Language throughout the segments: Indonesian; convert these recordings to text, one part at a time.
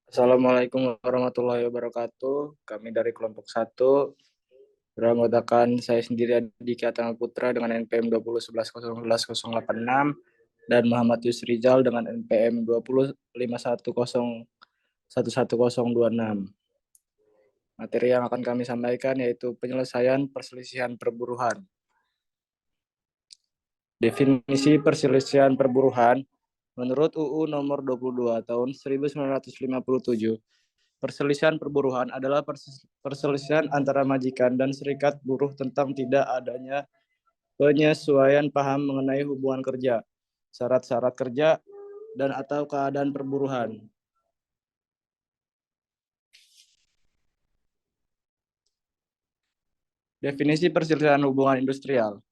Assalamualaikum warahmatullahi wabarakatuh. Kami dari kelompok satu beranggotakan saya sendiri Adiki Atama Putra dengan NPM 2011111086 dan Muhammad Yusrizal dengan NPM 205111026. Materi yang akan kami sampaikan yaitu penyelesaian perselisihan perburuhan. Definisi perselisihan perburuhan menurut UU nomor 22 tahun 1957. Perselisihan perburuhan adalah perselisihan antara majikan dan serikat buruh tentang tidak adanya penyesuaian paham mengenai hubungan kerja, syarat-syarat kerja, dan atau keadaan perburuhan. Definisi perselisihan hubungan industrial.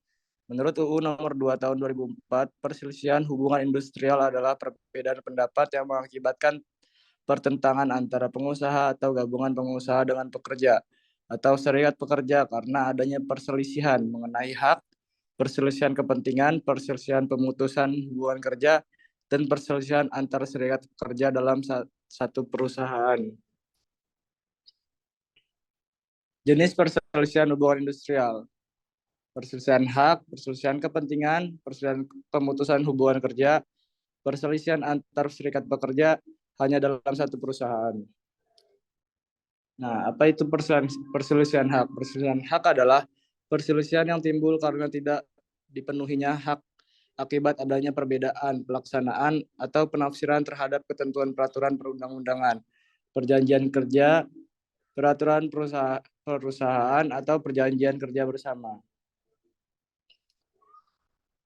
Menurut UU nomor 2 tahun 2004, perselisihan hubungan industrial adalah perbedaan pendapat yang mengakibatkan pertentangan antara pengusaha atau gabungan pengusaha dengan pekerja atau serikat pekerja karena adanya perselisihan mengenai hak, perselisihan kepentingan, perselisihan pemutusan hubungan kerja, dan perselisihan antar serikat pekerja dalam satu perusahaan. Jenis perselisihan hubungan industrial: perselisihan hak, perselisihan kepentingan, perselisihan pemutusan hubungan kerja, perselisihan antar serikat pekerja hanya dalam satu perusahaan. Nah, apa itu perselisihan hak? Perselisihan hak adalah perselisihan yang timbul karena tidak dipenuhinya hak akibat adanya perbedaan pelaksanaan atau penafsiran terhadap ketentuan peraturan perundang-undangan, perjanjian kerja, peraturan perusahaan atau perjanjian kerja bersama.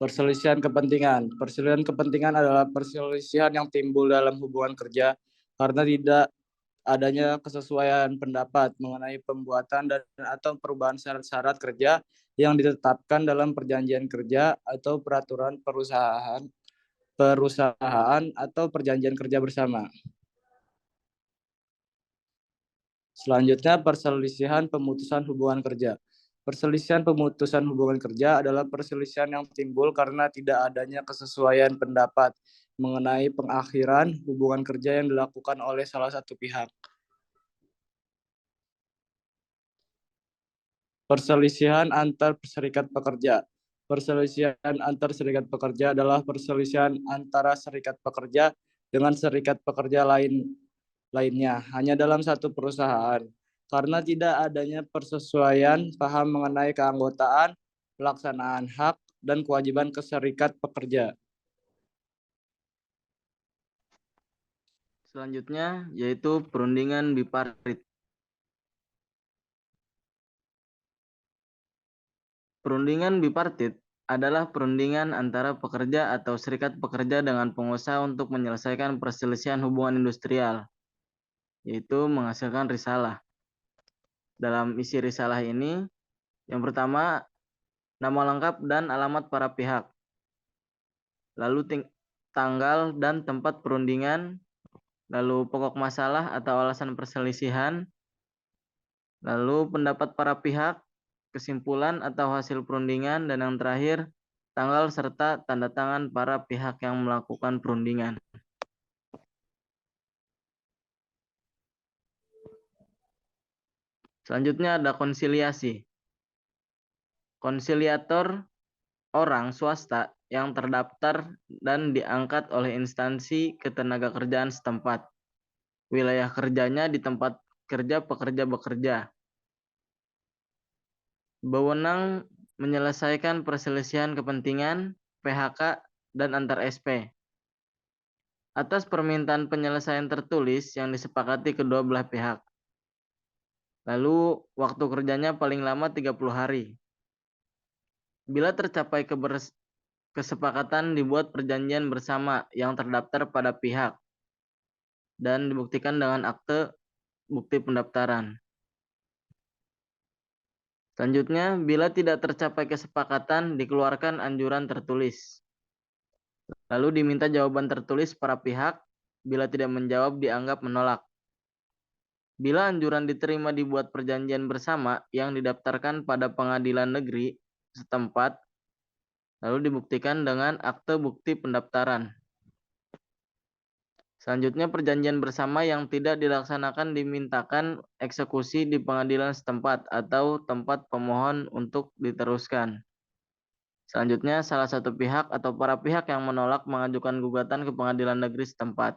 Perselisihan kepentingan. Perselisihan kepentingan adalah perselisihan yang timbul dalam hubungan kerja karena tidak adanya kesesuaian pendapat mengenai pembuatan dan atau perubahan syarat-syarat kerja yang ditetapkan dalam perjanjian kerja atau peraturan perusahaan atau perjanjian kerja bersama. Selanjutnya, perselisihan pemutusan hubungan kerja. Perselisihan pemutusan hubungan kerja adalah perselisihan yang timbul karena tidak adanya kesesuaian pendapat mengenai pengakhiran hubungan kerja yang dilakukan oleh salah satu pihak. Perselisihan antar serikat pekerja. Perselisihan antar serikat pekerja adalah perselisihan antara serikat pekerja dengan serikat pekerja lainnya hanya dalam satu perusahaan karena tidak adanya persesuaian paham mengenai keanggotaan, pelaksanaan hak, dan kewajiban ke serikat pekerja. Selanjutnya yaitu perundingan bipartit. Perundingan bipartit adalah perundingan antara pekerja atau serikat pekerja dengan pengusaha untuk menyelesaikan perselisihan hubungan industrial, yaitu menghasilkan risalah. Dalam isi risalah ini, yang pertama, nama lengkap dan alamat para pihak, lalu tanggal dan tempat perundingan, lalu pokok masalah atau alasan perselisihan, lalu pendapat para pihak, kesimpulan atau hasil perundingan, dan yang terakhir, tanggal serta tanda tangan para pihak yang melakukan perundingan. Selanjutnya ada konsiliasi. Konsiliator orang swasta yang terdaftar dan diangkat oleh instansi ketenagakerjaan setempat. Wilayah kerjanya di tempat kerja pekerja bekerja. Wewenang menyelesaikan perselisihan kepentingan, PHK, dan antar SP. Atas permintaan penyelesaian tertulis yang disepakati kedua belah pihak. Lalu waktu kerjanya paling lama 30 hari. Bila tercapai kesepakatan dibuat perjanjian bersama yang terdaftar pada pihak dan dibuktikan dengan akte bukti pendaftaran. Selanjutnya, bila tidak tercapai kesepakatan, dikeluarkan anjuran tertulis. Lalu diminta jawaban tertulis para pihak, bila tidak menjawab dianggap menolak. Bila anjuran diterima dibuat perjanjian bersama yang didaftarkan pada pengadilan negeri setempat, lalu dibuktikan dengan akte bukti pendaftaran. Selanjutnya, perjanjian bersama yang tidak dilaksanakan dimintakan eksekusi di pengadilan setempat atau tempat pemohon untuk diteruskan. Selanjutnya, salah satu pihak atau para pihak yang menolak mengajukan gugatan ke pengadilan negeri setempat.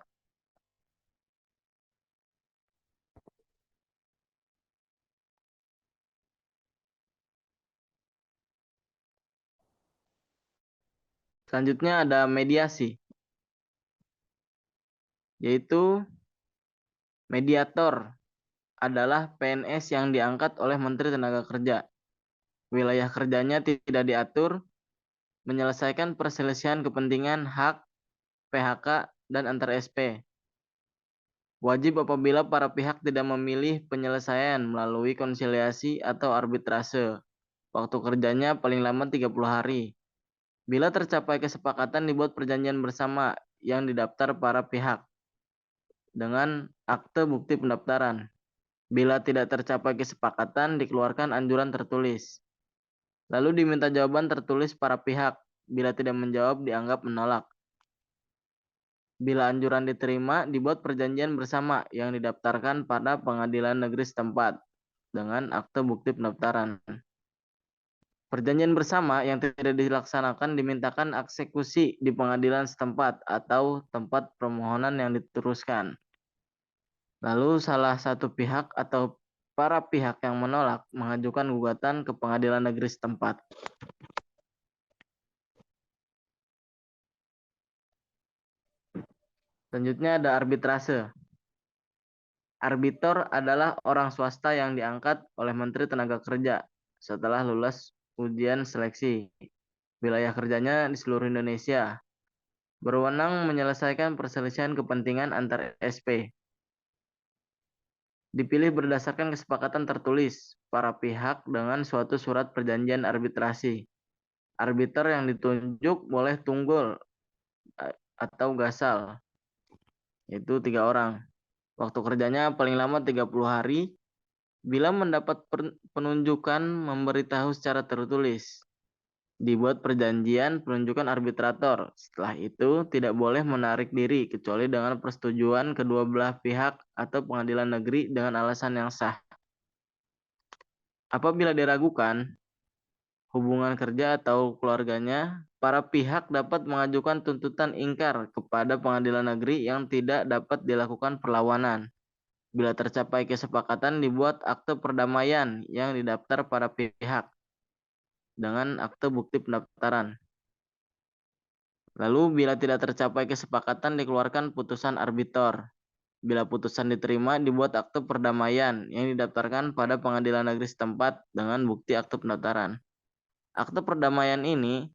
Selanjutnya ada mediasi, yaitu mediator adalah PNS yang diangkat oleh Menteri Tenaga Kerja. Wilayah kerjanya tidak diatur, menyelesaikan perselisihan kepentingan hak, PHK, dan antar SP. Wajib apabila para pihak tidak memilih penyelesaian melalui konsiliasi atau arbitrase. Waktu kerjanya paling lama 30 hari. Bila tercapai kesepakatan dibuat perjanjian bersama yang didaftar para pihak dengan akte bukti pendaftaran. Bila tidak tercapai kesepakatan dikeluarkan anjuran tertulis. Lalu diminta jawaban tertulis para pihak. Bila tidak menjawab dianggap menolak. Bila anjuran diterima, dibuat perjanjian bersama yang didaftarkan pada pengadilan negeri setempat dengan akte bukti pendaftaran. Perjanjian bersama yang tidak dilaksanakan dimintakan eksekusi di pengadilan setempat atau tempat permohonan yang diteruskan. Lalu salah satu pihak atau para pihak yang menolak mengajukan gugatan ke pengadilan negeri setempat. Selanjutnya ada arbitrase. Arbitor adalah orang swasta yang diangkat oleh Menteri Tenaga Kerja setelah lulus ujian seleksi. Wilayah kerjanya di seluruh Indonesia. Berwenang menyelesaikan perselisihan kepentingan antar SP. Dipilih berdasarkan kesepakatan tertulis para pihak dengan suatu surat perjanjian arbitrasi. Arbiter yang ditunjuk boleh tunggul atau gasal, yaitu 3 orang. Waktu kerjanya paling lama 30 hari. Bila mendapat penunjukan memberitahu secara tertulis. Dibuat perjanjian penunjukan arbitrator. Setelah itu tidak boleh menarik diri kecuali dengan persetujuan kedua belah pihak atau pengadilan negeri dengan alasan yang sah. Apabila diragukan hubungan kerja atau keluarganya, para pihak dapat mengajukan tuntutan ingkar kepada pengadilan negeri yang tidak dapat dilakukan perlawanan. Bila tercapai kesepakatan dibuat akte perdamaian yang didaftar para pihak dengan akte bukti pendaftaran. Lalu bila tidak tercapai kesepakatan dikeluarkan putusan arbiter. Bila putusan diterima dibuat akte perdamaian yang didaftarkan pada pengadilan negeri setempat dengan bukti akte pendaftaran. Akte perdamaian ini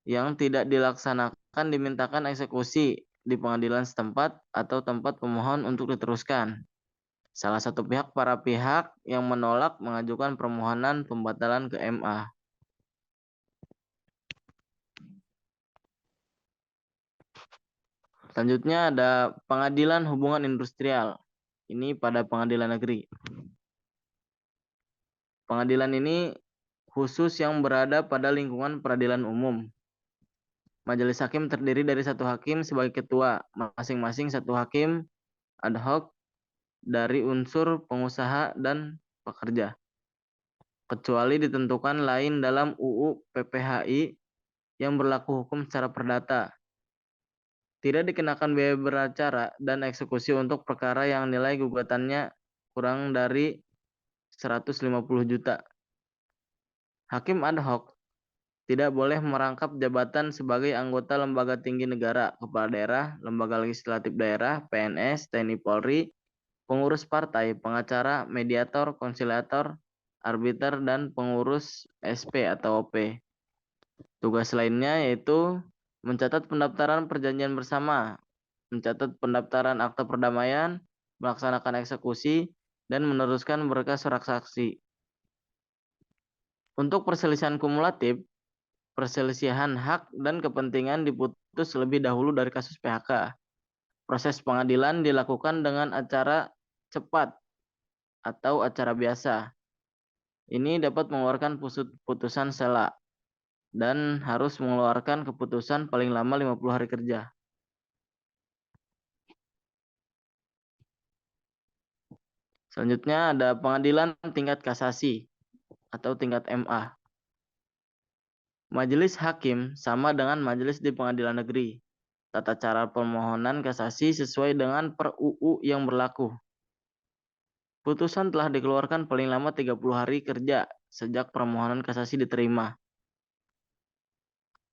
yang tidak dilaksanakan dimintakan eksekusi di pengadilan setempat atau tempat pemohon untuk diteruskan. Salah satu pihak para pihak yang menolak mengajukan permohonan pembatalan ke MA. Selanjutnya ada pengadilan hubungan industrial. Ini pada pengadilan negeri. Pengadilan ini khusus yang berada pada lingkungan peradilan umum. Majelis hakim terdiri dari 1 hakim sebagai ketua, masing-masing 1 hakim ad hoc dari unsur pengusaha dan pekerja. Kecuali ditentukan lain dalam UU PPHI yang berlaku hukum secara perdata. Tidak dikenakan biaya beracara dan eksekusi untuk perkara yang nilai gugatannya kurang dari 150 juta. Hakim ad hoc tidak boleh merangkap jabatan sebagai anggota lembaga tinggi negara, kepala daerah, lembaga legislatif daerah, PNS, TNI Polri, pengurus partai, pengacara, mediator, konsiliator, arbiter, dan pengurus SP atau OP. Tugas lainnya yaitu mencatat pendaftaran perjanjian bersama, mencatat pendaftaran akte perdamaian, melaksanakan eksekusi, dan meneruskan berkas surat saksi. Untuk perselisihan kumulatif, perselisihan hak dan kepentingan diputus lebih dahulu dari kasus PHK. Proses pengadilan dilakukan dengan acara cepat atau acara biasa. Ini dapat mengeluarkan putusan sela dan harus mengeluarkan keputusan paling lama 50 hari kerja. Selanjutnya ada pengadilan tingkat kasasi atau tingkat MA. Majelis hakim sama dengan majelis di pengadilan negeri. Tata cara permohonan kasasi sesuai dengan per UU yang berlaku. Putusan telah dikeluarkan paling lama 30 hari kerja sejak permohonan kasasi diterima.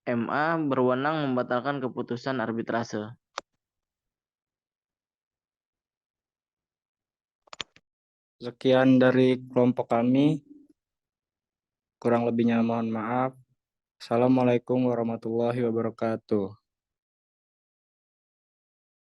MA berwenang membatalkan keputusan arbitrase. Sekian dari kelompok kami. Kurang lebihnya mohon maaf. Assalamualaikum warahmatullahi wabarakatuh.